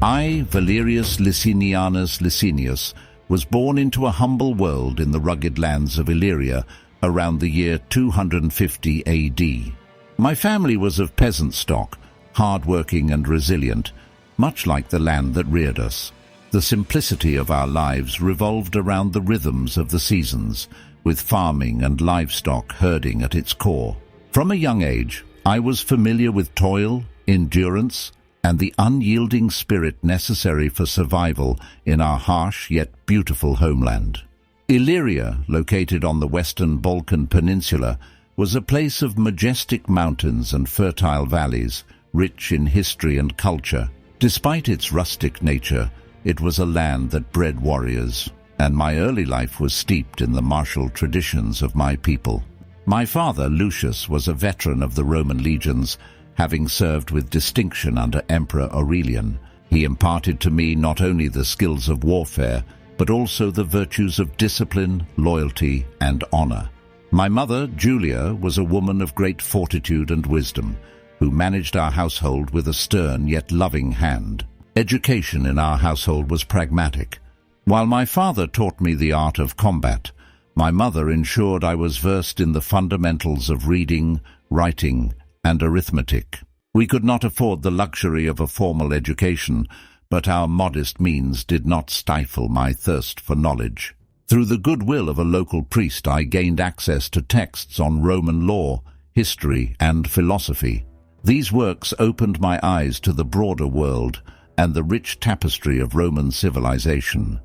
I, Valerius Licinianus Licinius, was born into a humble world in the rugged lands of Illyria around the year 250 AD. My family was of peasant stock, hard-working and resilient, much like the land that reared us. The simplicity of our lives revolved around the rhythms of the seasons, with farming and livestock herding at its core. From a young age, I was familiar with toil, endurance, and the unyielding spirit necessary for survival in our harsh yet beautiful homeland. Illyria, located on the western Balkan peninsula, was a place of majestic mountains and fertile valleys, rich in history and culture. Despite its rustic nature, it was a land that bred warriors, and my early life was steeped in the martial traditions of my people. My father, Lucius, was a veteran of the Roman legions, having served with distinction under Emperor Aurelian. He imparted to me not only the skills of warfare, but also the virtues of discipline, loyalty, and honor. My mother, Julia, was a woman of great fortitude and wisdom, who managed our household with a stern yet loving hand. Education in our household was pragmatic. While my father taught me the art of combat, my mother ensured I was versed in the fundamentals of reading, writing, and arithmetic. We could not afford the luxury of a formal education, but our modest means did not stifle my thirst for knowledge. Through the goodwill of a local priest, I gained access to texts on Roman law, history, and philosophy. These works opened my eyes to the broader world and the rich tapestry of Roman civilization.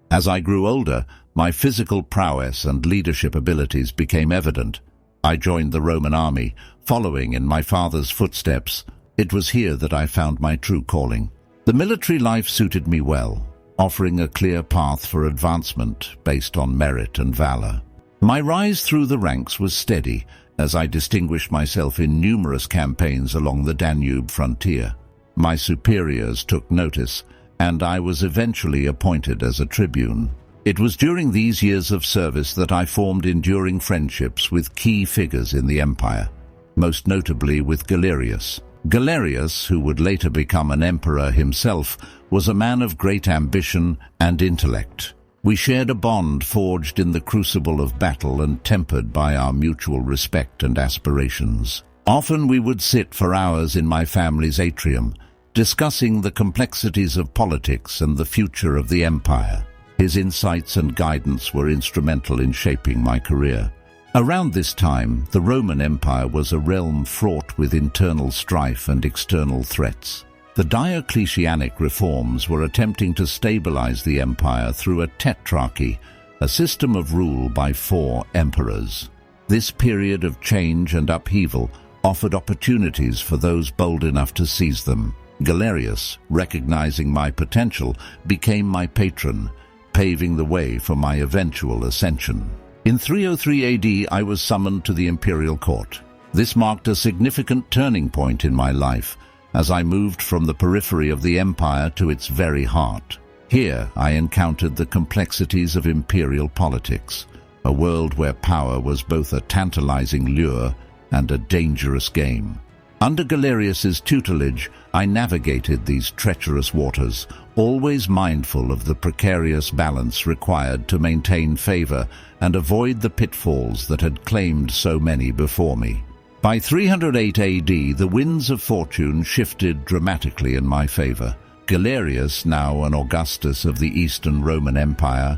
As I grew older, my physical prowess and leadership abilities became evident. I joined the Roman army, following in my father's footsteps. It was here that I found my true calling. The military life suited me well, offering a clear path for advancement based on merit and valor. My rise through the ranks was steady, as I distinguished myself in numerous campaigns along the Danube frontier. My superiors took notice, and I was eventually appointed as a tribune. It was during these years of service that I formed enduring friendships with key figures in the empire, most notably with Galerius. Galerius, who would later become an emperor himself, was a man of great ambition and intellect. We shared a bond forged in the crucible of battle and tempered by our mutual respect and aspirations. Often we would sit for hours in my family's atrium, discussing the complexities of politics and the future of the empire. His insights and guidance were instrumental in shaping my career. Around this time, the Roman Empire was a realm fraught with internal strife and external threats. The Diocletianic reforms were attempting to stabilize the empire through a tetrarchy, a system of rule by 4 emperors. This period of change and upheaval offered opportunities for those bold enough to seize them. Galerius, recognizing my potential, became my patron, paving the way for my eventual ascension. In 303 AD, I was summoned to the imperial court. This marked a significant turning point in my life, as I moved from the periphery of the empire to its very heart. Here, I encountered the complexities of imperial politics, a world where power was both a tantalizing lure and a dangerous game. Under Galerius's tutelage, I navigated these treacherous waters, always mindful of the precarious balance required to maintain favor and avoid the pitfalls that had claimed so many before me. By 308 AD, the winds of fortune shifted dramatically in my favor. Galerius, now an Augustus of the Eastern Roman Empire,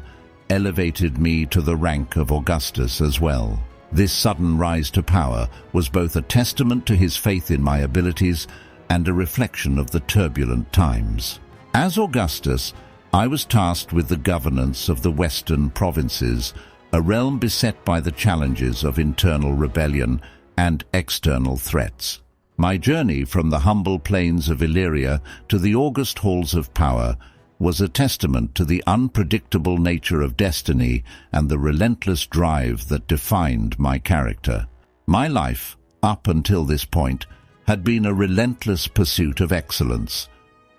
elevated me to the rank of Augustus as well. This sudden rise to power was both a testament to his faith in my abilities and a reflection of the turbulent times. As Augustus, I was tasked with the governance of the western provinces, a realm beset by the challenges of internal rebellion and external threats. My journey from the humble plains of Illyria to the august halls of power was a testament to the unpredictable nature of destiny and the relentless drive that defined my character. My life, up until this point, had been a relentless pursuit of excellence,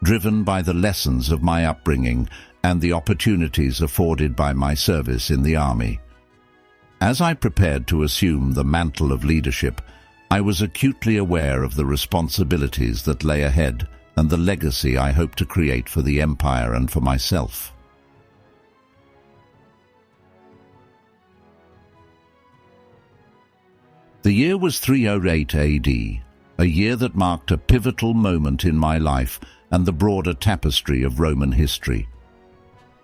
driven by the lessons of my upbringing and the opportunities afforded by my service in the army. As I prepared to assume the mantle of leadership, I was acutely aware of the responsibilities that lay ahead and the legacy I hope to create for the empire and for myself. The year was 308 AD, a year that marked a pivotal moment in my life and the broader tapestry of Roman history.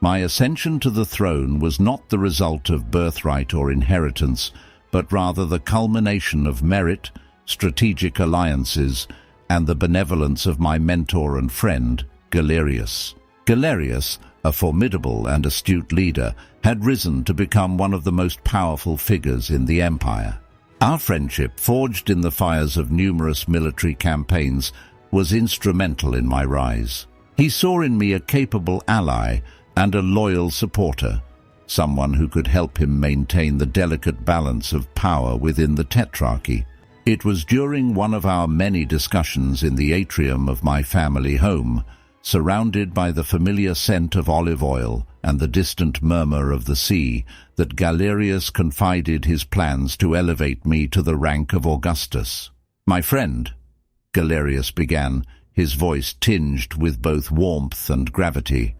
My ascension to the throne was not the result of birthright or inheritance, but rather the culmination of merit, strategic alliances, and the benevolence of my mentor and friend, Galerius. Galerius, a formidable and astute leader, had risen to become one of the most powerful figures in the empire. Our friendship, forged in the fires of numerous military campaigns, was instrumental in my rise. He saw in me a capable ally and a loyal supporter, someone who could help him maintain the delicate balance of power within the tetrarchy. It was during one of our many discussions in the atrium of my family home, surrounded by the familiar scent of olive oil and the distant murmur of the sea, that Galerius confided his plans to elevate me to the rank of Augustus. "My friend," Galerius began, his voice tinged with both warmth and gravity,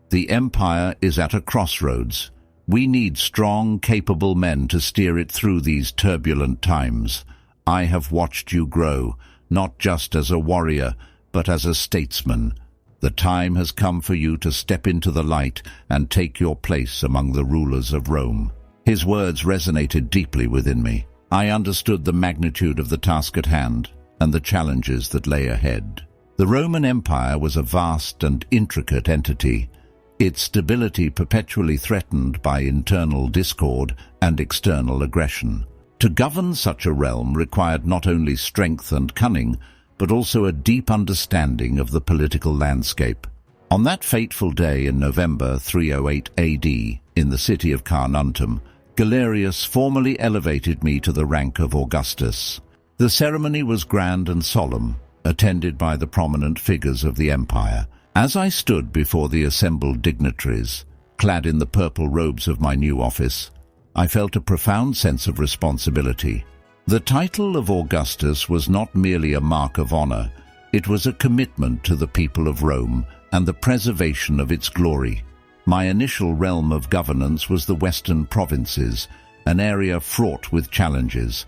"the empire is at a crossroads. We need strong, capable men to steer it through these turbulent times. I have watched you grow, not just as a warrior, but as a statesman. The time has come for you to step into the light and take your place among the rulers of Rome." His words resonated deeply within me. I understood the magnitude of the task at hand and the challenges that lay ahead. The Roman Empire was a vast and intricate entity, its stability perpetually threatened by internal discord and external aggression. To govern such a realm required not only strength and cunning, but also a deep understanding of the political landscape. On that fateful day in November 308 AD, in the city of Carnuntum, Galerius formally elevated me to the rank of Augustus. The ceremony was grand and solemn, attended by the prominent figures of the empire. As I stood before the assembled dignitaries, clad in the purple robes of my new office, I felt a profound sense of responsibility. The title of Augustus was not merely a mark of honor, it was a commitment to the people of Rome and the preservation of its glory. My initial realm of governance was the western provinces, an area fraught with challenges.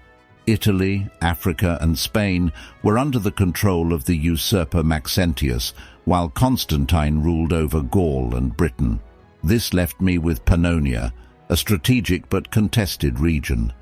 Italy, Africa, and Spain were under the control of the usurper Maxentius, while Constantine ruled over Gaul and Britain. This left me with Pannonia, a strategic but contested region.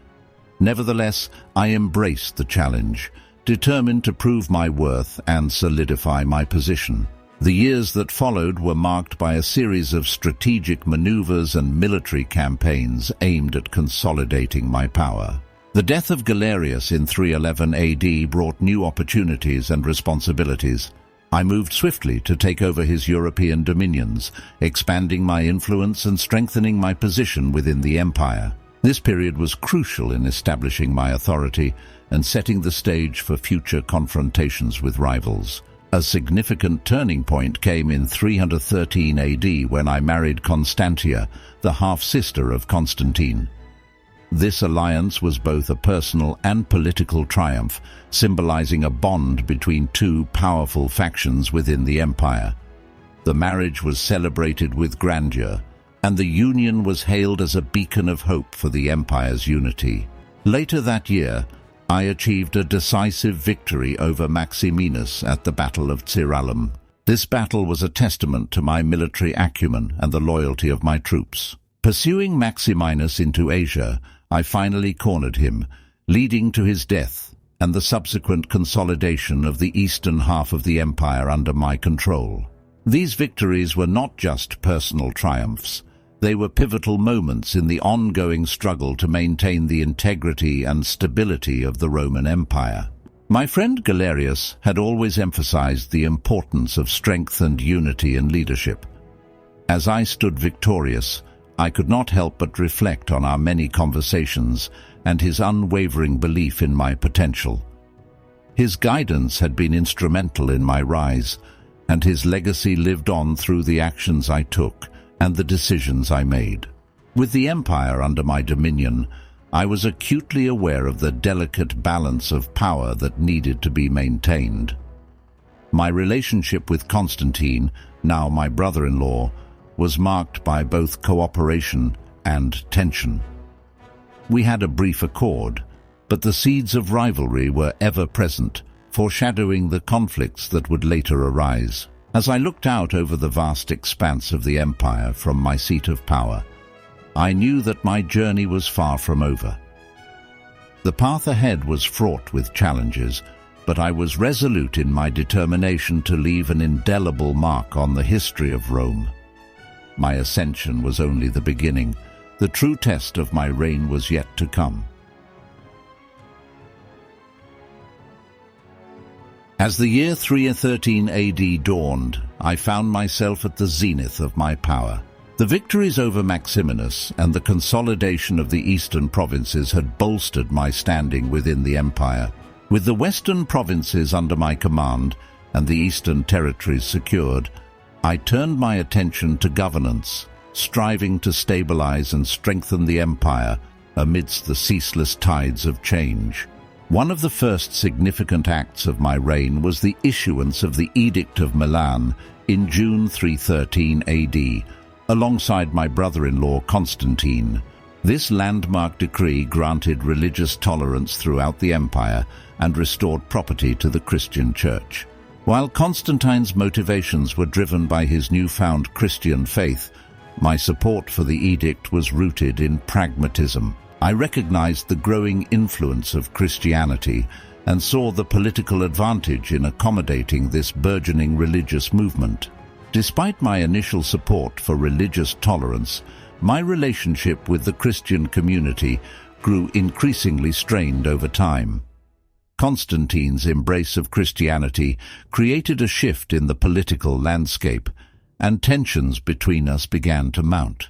Nevertheless, I embraced the challenge, determined to prove my worth and solidify my position. The years that followed were marked by a series of strategic maneuvers and military campaigns aimed at consolidating my power. The death of Galerius in 311 AD brought new opportunities and responsibilities. I moved swiftly to take over his European dominions, expanding my influence and strengthening my position within the empire. This period was crucial in establishing my authority and setting the stage for future confrontations with rivals. A significant turning point came in 313 AD when I married Constantia, the half-sister of Constantine. This alliance was both a personal and political triumph, symbolizing a bond between two powerful factions within the empire. The marriage was celebrated with grandeur, and the union was hailed as a beacon of hope for the empire's unity. Later that year, I achieved a decisive victory over Maximinus at the Battle of Cirallum. This battle was a testament to my military acumen and the loyalty of my troops. Pursuing Maximinus into Asia, I finally cornered him, leading to his death and the subsequent consolidation of the eastern half of the empire under my control. These victories were not just personal triumphs. They were pivotal moments in the ongoing struggle to maintain the integrity and stability of the Roman Empire. My friend Galerius had always emphasized the importance of strength and unity in leadership. As I stood victorious, I could not help but reflect on our many conversations and his unwavering belief in my potential. His guidance had been instrumental in my rise, and his legacy lived on through the actions I took and the decisions I made. With the empire under my dominion, I was acutely aware of the delicate balance of power that needed to be maintained. My relationship with Constantine, now my brother-in-law, was marked by both cooperation and tension. We had a brief accord, but the seeds of rivalry were ever present, foreshadowing the conflicts that would later arise. As I looked out over the vast expanse of the empire from my seat of power, I knew that my journey was far from over. The path ahead was fraught with challenges, but I was resolute in my determination to leave an indelible mark on the history of Rome. My ascension was only the beginning. The true test of my reign was yet to come. As the year 313 AD dawned, I found myself at the zenith of my power. The victories over Maximinus and the consolidation of the eastern provinces had bolstered my standing within the empire. With the western provinces under my command and the eastern territories secured, I turned my attention to governance, striving to stabilize and strengthen the empire amidst the ceaseless tides of change. One of the first significant acts of my reign was the issuance of the Edict of Milan in June 313 AD, alongside my brother-in-law Constantine. This landmark decree granted religious tolerance throughout the empire and restored property to the Christian Church. While Constantine's motivations were driven by his newfound Christian faith, my support for the edict was rooted in pragmatism. I recognized the growing influence of Christianity and saw the political advantage in accommodating this burgeoning religious movement. Despite my initial support for religious tolerance, my relationship with the Christian community grew increasingly strained over time. Constantine's embrace of Christianity created a shift in the political landscape, and tensions between us began to mount.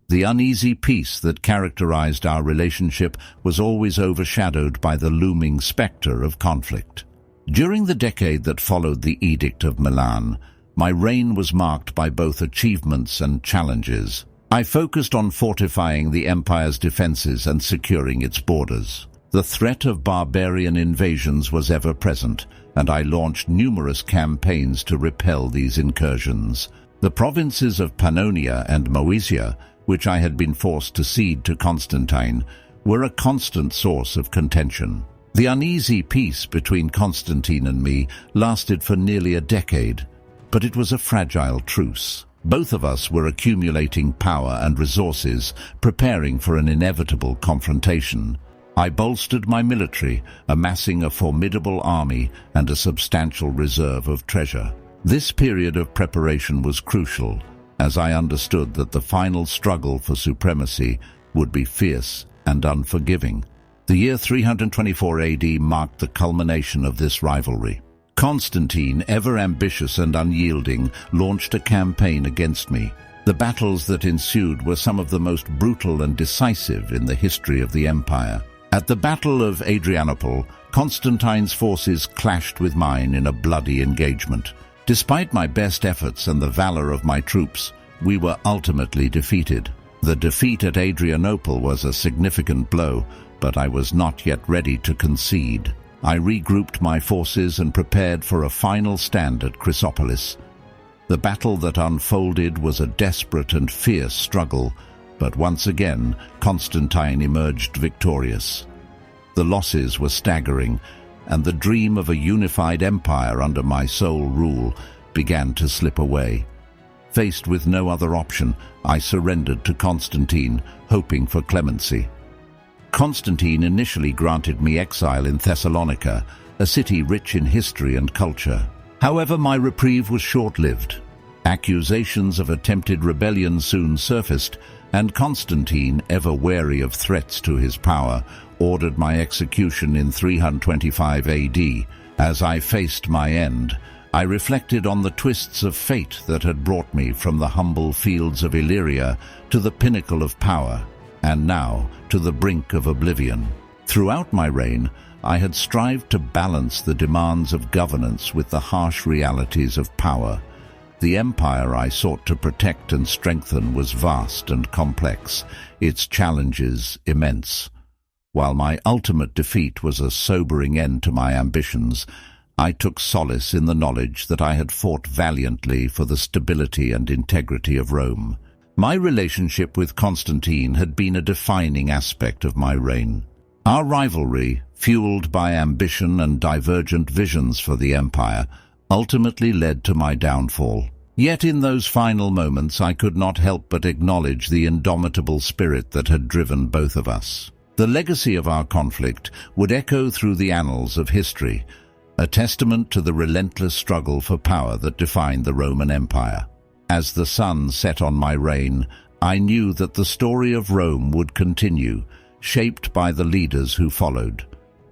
The uneasy peace that characterized our relationship was always overshadowed by the looming specter of conflict. During the decade that followed the Edict of Milan, my reign was marked by both achievements and challenges. I focused on fortifying the empire's defenses and securing its borders. The threat of barbarian invasions was ever present, and I launched numerous campaigns to repel these incursions. The provinces of Pannonia and Moesia, which I had been forced to cede to Constantine, were a constant source of contention. The uneasy peace between Constantine and me lasted for nearly a decade, but it was a fragile truce. Both of us were accumulating power and resources, preparing for an inevitable confrontation. I bolstered my military, amassing a formidable army and a substantial reserve of treasure. This period of preparation was crucial, as I understood that the final struggle for supremacy would be fierce and unforgiving. The year 324 AD marked the culmination of this rivalry. Constantine, ever ambitious and unyielding, launched a campaign against me. The battles that ensued were some of the most brutal and decisive in the history of the empire. At the Battle of Adrianople, Constantine's forces clashed with mine in a bloody engagement. Despite my best efforts and the valor of my troops, we were ultimately defeated. The defeat at Adrianople was a significant blow, but I was not yet ready to concede. I regrouped my forces and prepared for a final stand at Chrysopolis. The battle that unfolded was a desperate and fierce struggle, but once again, Constantine emerged victorious. The losses were staggering, and the dream of a unified empire under my sole rule began to slip away. Faced with no other option, I surrendered to Constantine, hoping for clemency. Constantine initially granted me exile in Thessalonica, a city rich in history and culture. However, my reprieve was short-lived. Accusations of attempted rebellion soon surfaced, and Constantine, ever wary of threats to his power, ordered my execution in 325 AD. As I faced my end, I reflected on the twists of fate that had brought me from the humble fields of Illyria to the pinnacle of power, and now to the brink of oblivion. Throughout my reign, I had strived to balance the demands of governance with the harsh realities of power. The empire I sought to protect and strengthen was vast and complex, its challenges immense. While my ultimate defeat was a sobering end to my ambitions, I took solace in the knowledge that I had fought valiantly for the stability and integrity of Rome. My relationship with Constantine had been a defining aspect of my reign. Our rivalry, fueled by ambition and divergent visions for the empire, ultimately led to my downfall. Yet in those final moments I could not help but acknowledge the indomitable spirit that had driven both of us. The legacy of our conflict would echo through the annals of history, a testament to the relentless struggle for power that defined the Roman Empire. As the sun set on my reign, I knew that the story of Rome would continue, shaped by the leaders who followed.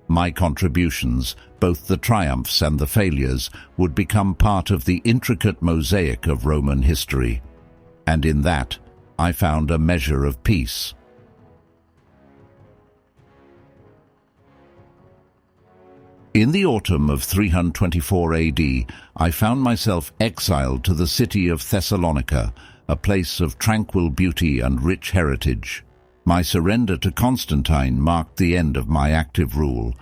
My contributions, both the triumphs and the failures, would become part of the intricate mosaic of Roman history. And in that, I found a measure of peace. In the autumn of 324 AD, I found myself exiled to the city of Thessalonica, a place of tranquil beauty and rich heritage. My surrender to Constantine marked the end of my active rule,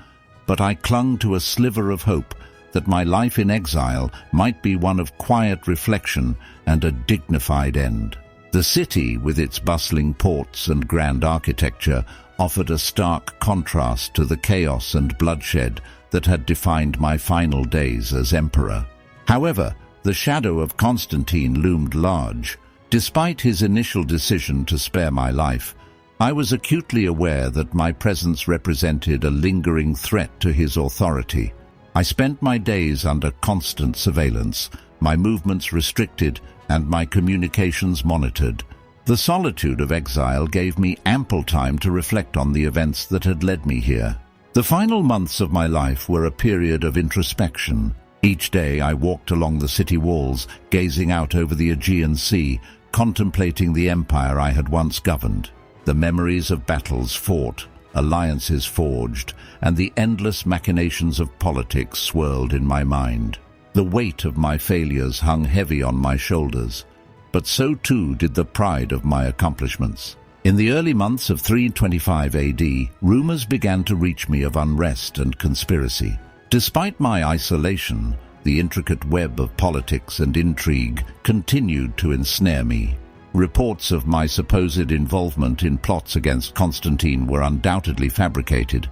but I clung to a sliver of hope that my life in exile might be one of quiet reflection and a dignified end. The city, with its bustling ports and grand architecture, offered a stark contrast to the chaos and bloodshed that had defined my final days as emperor. However, the shadow of Constantine loomed large. Despite his initial decision to spare my life, I was acutely aware that my presence represented a lingering threat to his authority. I spent my days under constant surveillance, my movements restricted and my communications monitored. The solitude of exile gave me ample time to reflect on the events that had led me here. The final months of my life were a period of introspection. Each day I walked along the city walls, gazing out over the Aegean Sea, contemplating the empire I had once governed. The memories of battles fought, alliances forged, and the endless machinations of politics swirled in my mind. The weight of my failures hung heavy on my shoulders, but so too did the pride of my accomplishments. In the early months of 325 AD, rumors began to reach me of unrest and conspiracy. Despite my isolation, the intricate web of politics and intrigue continued to ensnare me. Reports of my supposed involvement in plots against Constantine were undoubtedly fabricated,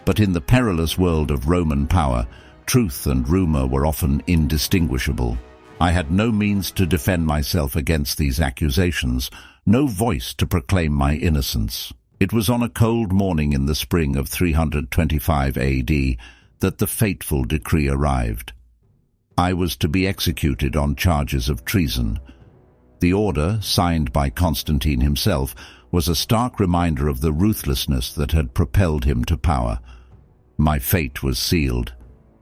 but in the perilous world of Roman power, truth and rumor were often indistinguishable. I had no means to defend myself against these accusations, no voice to proclaim my innocence. It was on a cold morning in the spring of 325 AD that the fateful decree arrived. I was to be executed on charges of treason. The order, signed by Constantine himself, was a stark reminder of the ruthlessness that had propelled him to power. My fate was sealed,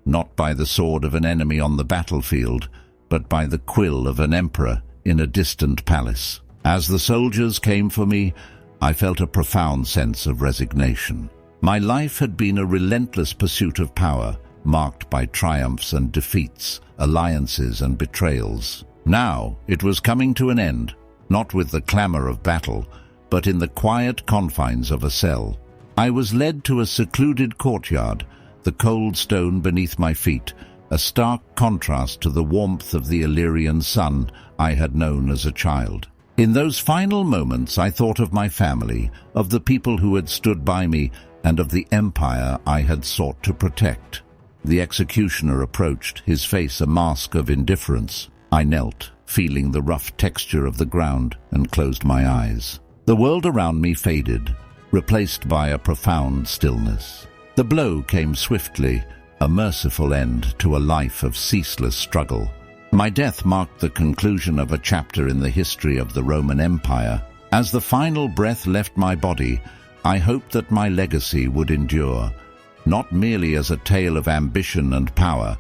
not by the sword of an enemy on the battlefield, but by the quill of an emperor in a distant palace. As the soldiers came for me, I felt a profound sense of resignation. My life had been a relentless pursuit of power, marked by triumphs and defeats, alliances and betrayals. Now it was coming to an end, not with the clamor of battle, but in the quiet confines of a cell. I was led to a secluded courtyard, the cold stone beneath my feet, a stark contrast to the warmth of the Illyrian sun I had known as a child. In those final moments I thought of my family, of the people who had stood by me, and of the empire I had sought to protect. The executioner approached, his face a mask of indifference. I knelt, feeling the rough texture of the ground, and closed my eyes. The world around me faded, replaced by a profound stillness. The blow came swiftly, a merciful end to a life of ceaseless struggle. My death marked the conclusion of a chapter in the history of the Roman Empire. As the final breath left my body, I hoped that my legacy would endure, not merely as a tale of ambition and power,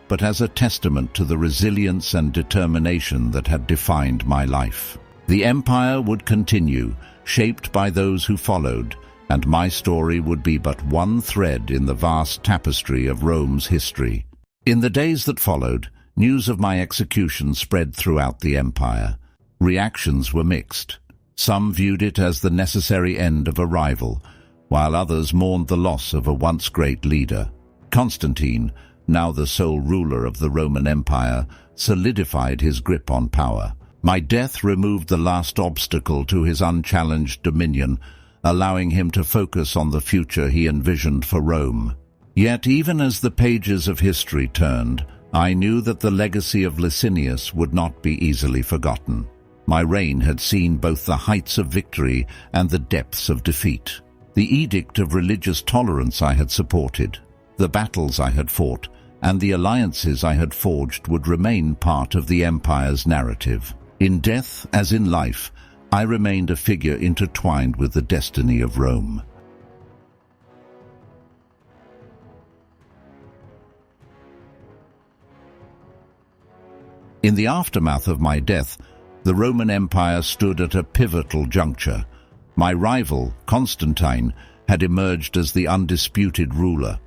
but as a testament to the resilience and determination that had defined my life. The empire would continue, shaped by those who followed, and my story would be but one thread in the vast tapestry of Rome's history. In the days that followed, news of my execution spread throughout the empire. Reactions were mixed. Some viewed it as the necessary end of a rival, while others mourned the loss of a once great leader. Constantine, now the sole ruler of the Roman Empire, solidified his grip on power. My death removed the last obstacle to his unchallenged dominion, allowing him to focus on the future he envisioned for Rome. Yet even as the pages of history turned, I knew that the legacy of Licinius would not be easily forgotten. My reign had seen both the heights of victory and the depths of defeat. The edict of religious tolerance I had supported, the battles I had fought, and the alliances I had forged would remain part of the empire's narrative. In death as in life, I remained a figure intertwined with the destiny of Rome. In the aftermath of my death, the Roman Empire stood at a pivotal juncture. My rival, Constantine, had emerged as the undisputed ruler,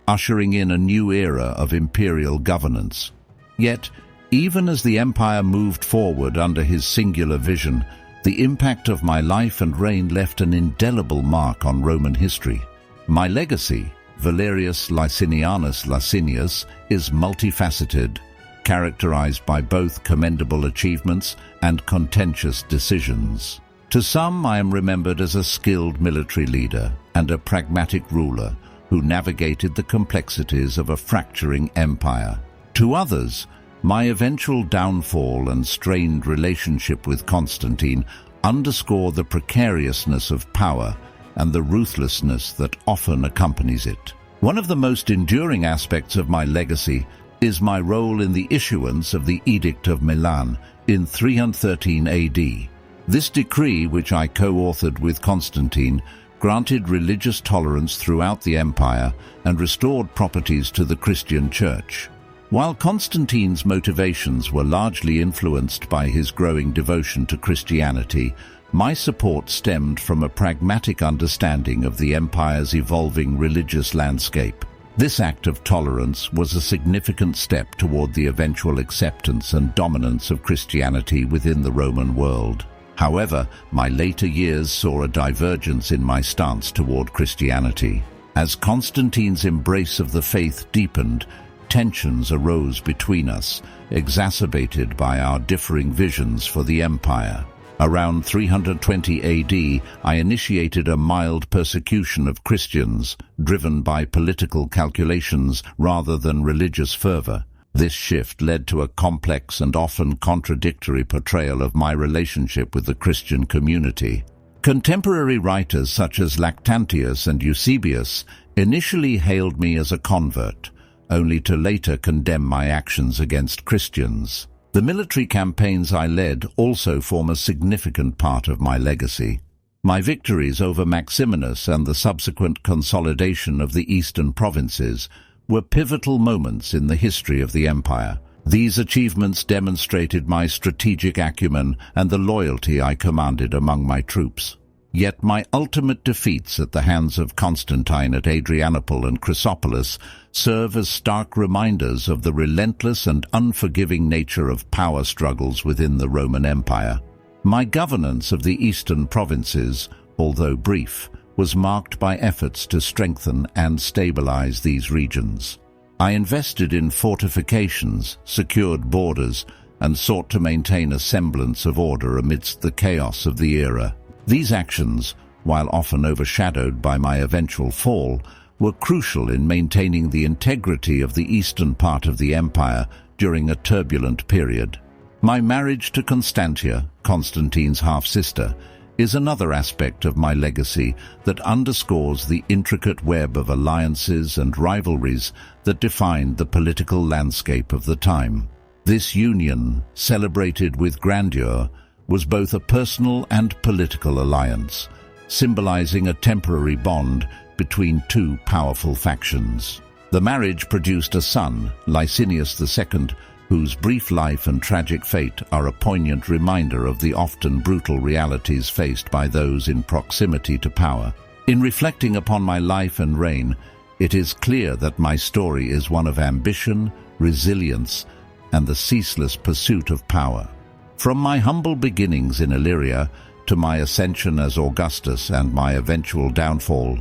ushering in a new era of imperial governance. Yet, even as the empire moved forward under his singular vision, the impact of my life and reign left an indelible mark on Roman history. My legacy, Valerius Licinianus Licinius, is multifaceted, characterized by both commendable achievements and contentious decisions. To some, I am remembered as a skilled military leader and a pragmatic ruler who navigated the complexities of a fracturing empire. To others, my eventual downfall and strained relationship with Constantine underscore the precariousness of power and the ruthlessness that often accompanies it. One of the most enduring aspects of my legacy is my role in the issuance of the Edict of Milan in 313 AD. This decree, which I co-authored with Constantine, granted religious tolerance throughout the empire and restored properties to the Christian Church. While Constantine's motivations were largely influenced by his growing devotion to Christianity, my support stemmed from a pragmatic understanding of the empire's evolving religious landscape. This act of tolerance was a significant step toward the eventual acceptance and dominance of Christianity within the Roman world. However, my later years saw a divergence in my stance toward Christianity. As Constantine's embrace of the faith deepened, tensions arose between us, exacerbated by our differing visions for the empire. Around 320 AD, I initiated a mild persecution of Christians, driven by political calculations rather than religious fervor. This shift led to a complex and often contradictory portrayal of my relationship with the Christian community. Contemporary writers such as Lactantius and Eusebius initially hailed me as a convert, only to later condemn my actions against Christians. The military campaigns I led also form a significant part of my legacy. My victories over Maximinus and the subsequent consolidation of the eastern provinces were pivotal moments in the history of the empire. These achievements demonstrated my strategic acumen and the loyalty I commanded among my troops. Yet my ultimate defeats at the hands of Constantine at Adrianople and Chrysopolis serve as stark reminders of the relentless and unforgiving nature of power struggles within the Roman Empire. My governance of the eastern provinces, although brief, was marked by efforts to strengthen and stabilize these regions. I invested in fortifications, secured borders, and sought to maintain a semblance of order amidst the chaos of the era. These actions, while often overshadowed by my eventual fall, were crucial in maintaining the integrity of the eastern part of the empire during a turbulent period. My marriage to Constantia, Constantine's half-sister, is another aspect of my legacy that underscores the intricate web of alliances and rivalries that defined the political landscape of the time. This union, celebrated with grandeur, was both a personal and political alliance, symbolizing a temporary bond between two powerful factions. The marriage produced a son, Licinius II, whose brief life and tragic fate are a poignant reminder of the often brutal realities faced by those in proximity to power. In reflecting upon my life and reign, it is clear that my story is one of ambition, resilience, and the ceaseless pursuit of power. From my humble beginnings in Illyria to my ascension as Augustus and my eventual downfall,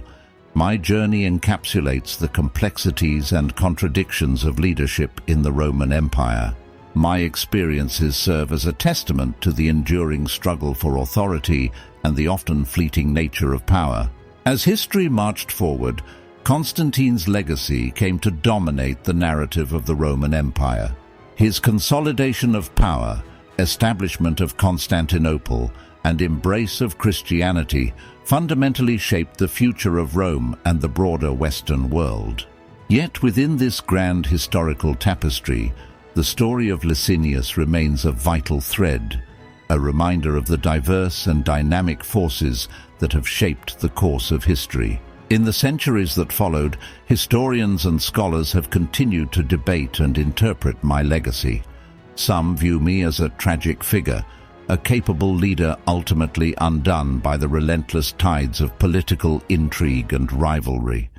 My journey encapsulates the complexities and contradictions of leadership in the Roman Empire. My experiences serve as a testament to the enduring struggle for authority and the often fleeting nature of power. As history marched forward, Constantine's legacy came to dominate the narrative of the Roman Empire. His consolidation of power, establishment of Constantinople, and embrace of Christianity fundamentally shaped the future of Rome and the broader Western world. Yet within this grand historical tapestry, the story of Licinius remains a vital thread, a reminder of the diverse and dynamic forces that have shaped the course of history. In the centuries that followed, historians and scholars have continued to debate and interpret my legacy. Some view me as a tragic figure, a capable leader ultimately undone by the relentless tides of political intrigue and rivalry.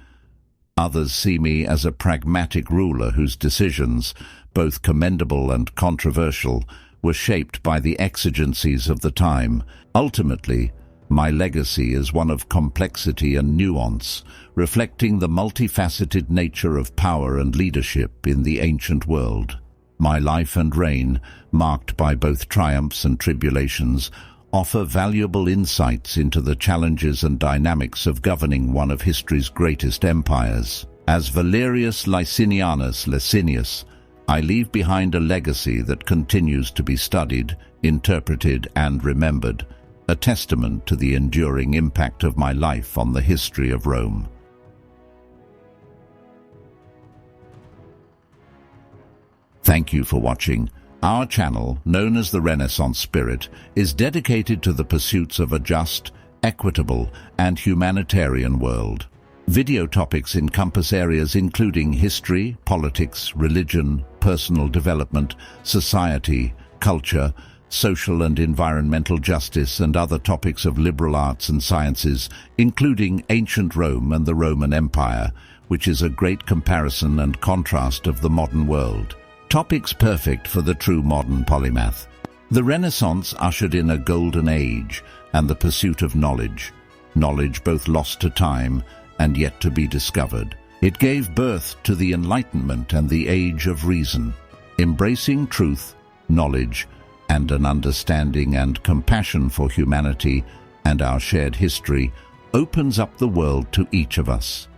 Others see me as a pragmatic ruler whose decisions, both commendable and controversial, were shaped by the exigencies of the time. Ultimately, my legacy is one of complexity and nuance, reflecting the multifaceted nature of power and leadership in the ancient world. My life and reign, marked by both triumphs and tribulations, offer valuable insights into the challenges and dynamics of governing one of history's greatest empires. As Valerius Licinianus Licinius, I leave behind a legacy that continues to be studied, interpreted, and remembered, a testament to the enduring impact of my life on the history of Rome. Thank you for watching. Our channel, known as the Renaissance Spirit, is dedicated to the pursuits of a just, equitable, and humanitarian world. Video topics encompass areas including history, politics, religion, personal development, society, culture, social and environmental justice, and other topics of liberal arts and sciences, including ancient Rome and the Roman Empire, which is a great comparison and contrast of the modern world. Topics perfect for the true modern polymath. The Renaissance ushered in a golden age and the pursuit of knowledge both lost to time and yet to be discovered. It gave birth to the Enlightenment and the Age of Reason. Embracing truth, knowledge, and an understanding and compassion for humanity and our shared history opens up the world to each of us,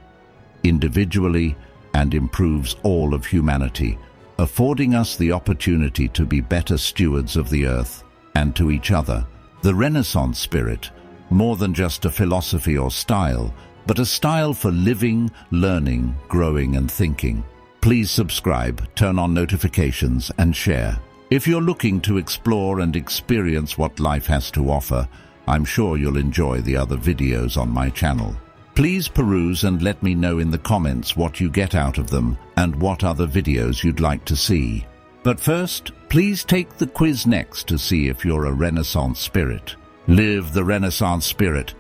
individually, and improves all of humanity, affording us the opportunity to be better stewards of the earth and to each other. The Renaissance spirit, more than just a philosophy or style, but a style for living, learning, growing, and thinking. Please subscribe, turn on notifications, and share. If you're looking to explore and experience what life has to offer, I'm sure you'll enjoy the other videos on my channel. Please peruse and let me know in the comments what you get out of them and what other videos you'd like to see. But first, please take the quiz next to see if you're a Renaissance spirit. Live the Renaissance spirit.